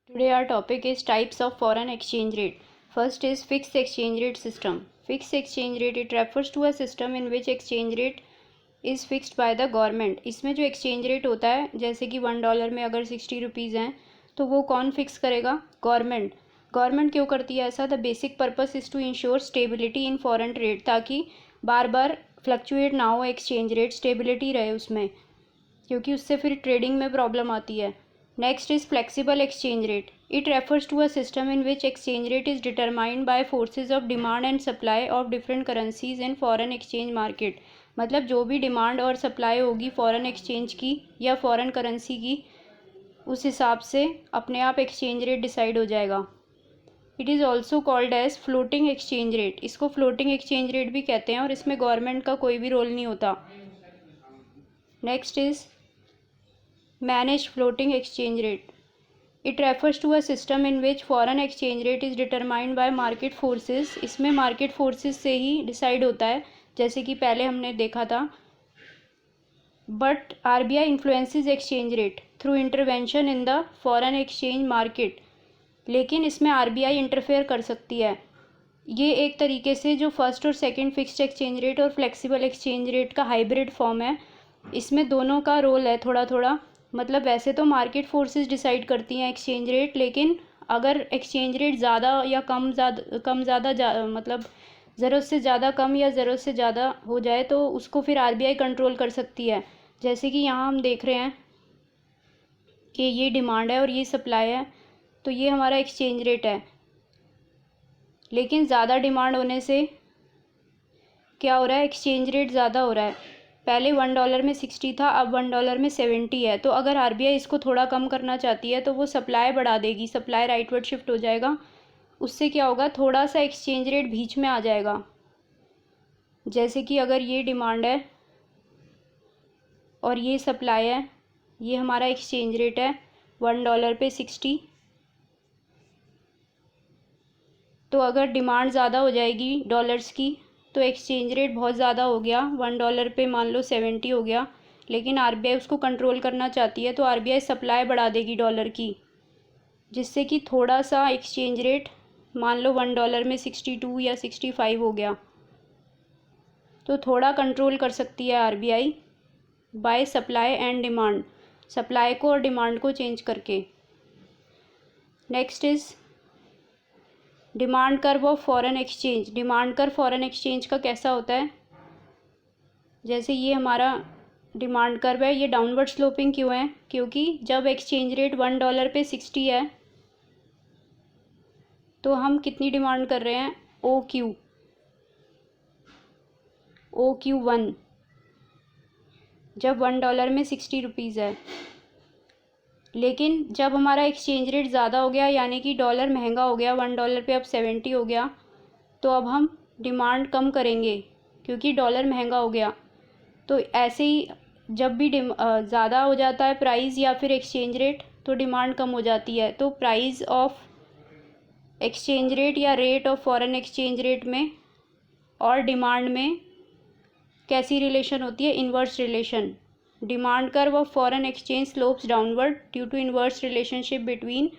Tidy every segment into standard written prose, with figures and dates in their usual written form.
Today our topic is types of foreign exchange rate. First is fixed exchange rate system. Fixed exchange rate, it refers to a system in which exchange rate is fixed by the government. इसमें जो exchange rate होता है, जैसे कि $1 में अगर 60 rupees हैं, तो वो कौन फिक्स करेगा? गवर्नमेंट. गवर्नमेंट क्यों करती है ऐसा? The basic purpose is to ensure stability in foreign trade, ताकि बार बार फ्लक्चुएट ना हो एक्सचेंज रेट, स्टेबिलिटी रहे उसमें, क्योंकि उससे फिर ट्रेडिंग में प्रॉब्लम आती है. Next is flexible exchange rate. It refers to a system in which exchange rate is determined by forces of demand and supply of different currencies in foreign exchange market. मतलब जो भी demand और supply होगी foreign exchange की या foreign currency की, उस हिसाब से अपने आप एक्सचेंज रेट डिसाइड हो जाएगा. It is also called as floating exchange rate. इसको फ्लोटिंग एक्सचेंज रेट भी कहते हैं और इसमें गवर्नमेंट का कोई भी रोल नहीं होता. Next is managed floating exchange rate. It refers to a system in which foreign exchange rate is determined by market forces. इसमें market forces से ही decide होता है, जैसे कि पहले हमने देखा था. But RBI influences exchange rate through intervention in the foreign exchange market. लेकिन इसमें RBI इंटरफेयर कर सकती है. ये एक तरीके से जो फर्स्ट और सेकंड फिक्स्ड एक्सचेंज रेट और फ्लेक्सिबल एक्सचेंज रेट का हाइब्रिड फॉर्म है. इसमें दोनों का रोल है थोड़ा थोड़ा. मतलब वैसे तो मार्केट फोर्सेस डिसाइड करती हैं एक्सचेंज रेट, लेकिन अगर एक्सचेंज रेट ज़्यादा या कम ज़्यादा मतलब ज़रूरत से ज़्यादा कम या ज़रूरत से ज़्यादा हो जाए तो उसको फिर RBI कंट्रोल कर सकती है. जैसे कि यहाँ हम देख रहे हैं कि ये डिमांड है और ये सप्लाई है, तो ये हमारा एक्सचेंज रेट है. लेकिन ज़्यादा डिमांड होने से क्या हो रहा है? एक्सचेंज रेट ज़्यादा हो रहा है. पहले $1 में 60 था, अब $1 में 70 है. तो अगर RBI इसको थोड़ा कम करना चाहती है तो वो सप्लाई बढ़ा देगी, सप्लाई राइटवर्ड शिफ्ट हो जाएगा. उससे क्या होगा? थोड़ा सा एक्सचेंज रेट बीच में आ जाएगा. जैसे कि अगर ये डिमांड है और ये सप्लाई है, ये हमारा एक्सचेंज रेट है $1 पे 60. तो अगर डिमांड ज़्यादा हो जाएगी डॉलर्स की तो एक्सचेंज रेट बहुत ज़्यादा हो गया, $1 पे मान लो 70 हो गया. लेकिन RBI उसको कंट्रोल करना चाहती है तो RBI सप्लाई बढ़ा देगी डॉलर की, जिससे कि थोड़ा सा एक्सचेंज रेट मान लो $1 में 62 या 65 हो गया. तो थोड़ा कंट्रोल कर सकती है RBI by supply and demand, supply को और डिमांड को चेंज करके. Next is demand curve of foreign exchange. Demand curve foreign exchange का कैसा होता है? जैसे ये हमारा डिमांड कर्व है, ये डाउनवर्ड स्लोपिंग क्यों है? क्योंकि जब एक्सचेंज रेट $1 पे 60 है तो हम कितनी डिमांड कर रहे हैं? OQ1, जब $1 में 60 रुपीज़ है. लेकिन जब हमारा एक्सचेंज रेट ज़्यादा हो गया, यानी कि डॉलर महंगा हो गया, $1 पे अब 70 हो गया, तो अब हम डिमांड कम करेंगे क्योंकि डॉलर महंगा हो गया. तो ऐसे ही जब भी ज़्यादा हो जाता है प्राइस या फिर एक्सचेंज रेट तो डिमांड कम हो जाती है. तो प्राइस ऑफ एक्सचेंज रेट या rate of foreign exchange rate में और डिमांड में कैसी रिलेशन होती है? Inverse relation. Demand curve of foreign exchange slopes downward due to inverse relationship between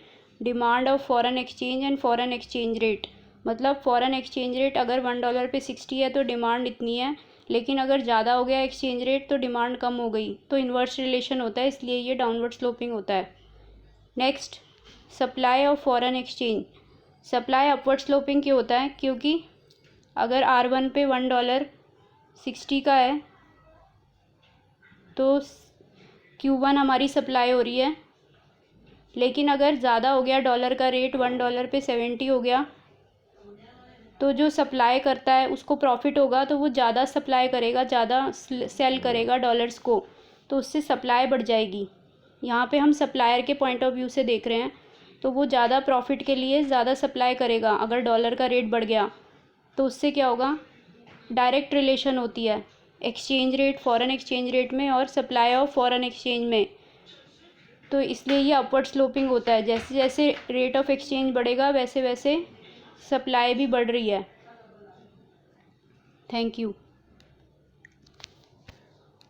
demand of foreign exchange and foreign exchange rate. मतलब foreign exchange rate अगर $1 पे 60 है तो डिमांड इतनी है, लेकिन अगर ज़्यादा हो गया एक्सचेंज रेट तो डिमांड कम हो गई. तो इन्वर्स रिलेशन होता है, इसलिए ये डाउनवर्ड स्लोपिंग होता है. Next, supply of foreign exchange. Supply upward sloping क्यों होता है? क्योंकि अगर R1 पे $1 60 का है तो Q1 हमारी सप्लाई हो रही है. लेकिन अगर ज़्यादा हो गया डॉलर का रेट, $1 पे 70 हो गया, तो जो सप्लाई करता है उसको प्रॉफिट होगा, तो वो ज़्यादा सप्लाई करेगा, ज़्यादा सेल करेगा डॉलर्स को, तो उससे सप्लाई बढ़ जाएगी. यहाँ पे हम सप्लायर के पॉइंट ऑफ व्यू से देख रहे हैं, तो वो ज़्यादा प्रॉफिट के लिए ज़्यादा सप्लाई करेगा. अगर डॉलर का रेट बढ़ गया तो उससे क्या होगा? डायरेक्ट रिलेशन होती है exchange rate, foreign exchange rate में और सप्लाई ऑफ फॉरेन एक्सचेंज में. तो इसलिए ये अपवर्ड स्लोपिंग होता है. जैसे जैसे रेट ऑफ एक्सचेंज बढ़ेगा वैसे वैसे सप्लाई भी बढ़ रही है. Thank you.